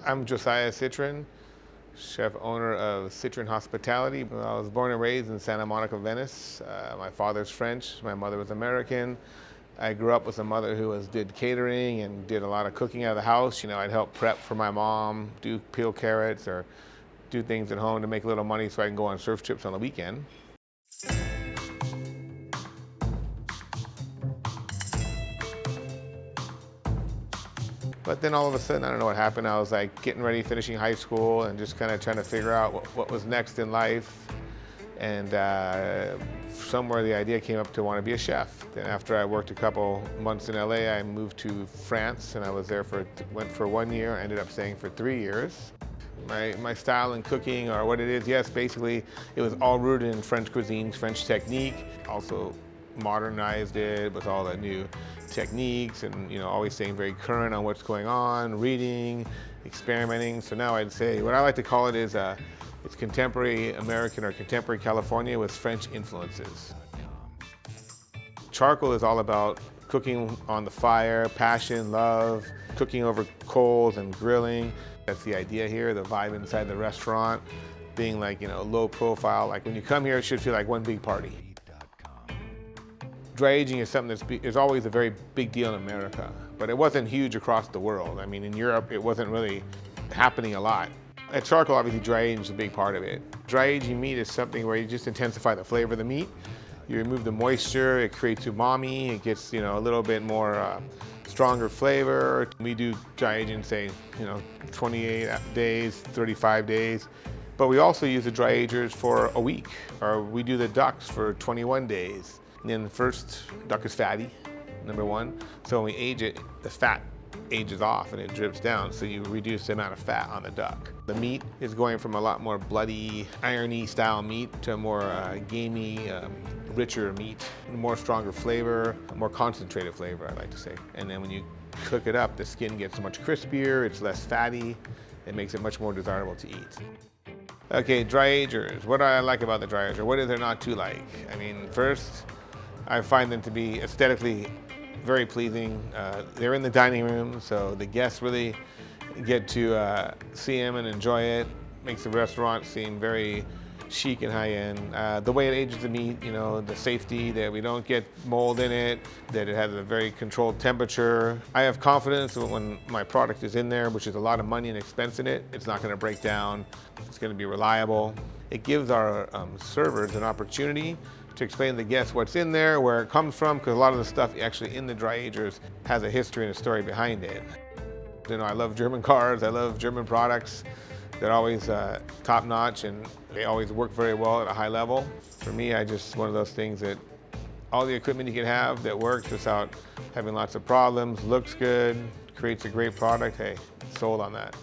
I'm Josiah Citrin, chef owner of Citrin Hospitality. I was born and raised in Santa Monica, Venice. My father's French, my mother was American. I grew up with a mother who did catering and did a lot of cooking out of the house. You know, I'd help prep for my mom, do peel carrots or do things at home to make a little money so I can go on surf trips on the weekend. But then all of a sudden, I don't know what happened. I was like getting ready, finishing high school, and just kind of trying to figure out what was next in life. And somewhere the idea came up to want to be a chef. Then after I worked a couple months in LA, I moved to France, and I was there went for 1 year, ended up staying for 3 years. My style in cooking, or what it is, yes, basically it was all rooted in French cuisine, French technique. Also modernized it with all the new techniques and, you know, always staying very current on what's going on, reading, experimenting. So now I'd say what I like to call it is it's contemporary American or contemporary California with French influences. Charcoal is all about cooking on the fire, passion, love, cooking over coals and grilling. That's the idea here, the vibe inside the restaurant, being like, you know, low profile. Like when you come here, it should feel like one big party. Dry aging is something is always a very big deal in America, but it wasn't huge across the world. I mean, in Europe, it wasn't really happening a lot. At Charcoal, obviously, dry aging is a big part of it. Dry aging meat is something where you just intensify the flavor of the meat. You remove the moisture, it creates umami, it gets, you know, a little bit more stronger flavor. We do dry aging, say, you know, 28 days, 35 days. But we also use the dry agers for a week, or we do the ducks for 21 days. And then the first duck is fatty, number one. So when we age it, the fat ages off and it drips down, so you reduce the amount of fat on the duck. The meat is going from a lot more bloody, irony style meat to a more gamey, richer meat, more stronger flavor, more concentrated flavor, I like to say. And then when you cook it up, the skin gets much crispier, it's less fatty, it makes it much more desirable to eat. Okay, dry agers. What do I like about the dry ager? What is there not to like? I mean, first, I find them to be aesthetically very pleasing. They're in the dining room, so the guests really get to see them and enjoy it. Makes the restaurant seem very chic and high-end. The way it ages the meat, you know, the safety that we don't get mold in it, that it has a very controlled temperature. I have confidence that when my product is in there, which is a lot of money and expense in it, it's not going to break down. It's going to be reliable. It gives our servers an opportunity to explain to the guests what's in there, where it comes from, because a lot of the stuff actually in the dry agers has a history and a story behind it. You know, I love German cars, I love German products. They're always top-notch and they always work very well at a high level. For me, one of those things that all the equipment you can have that works without having lots of problems, looks good, creates a great product, hey, sold on that.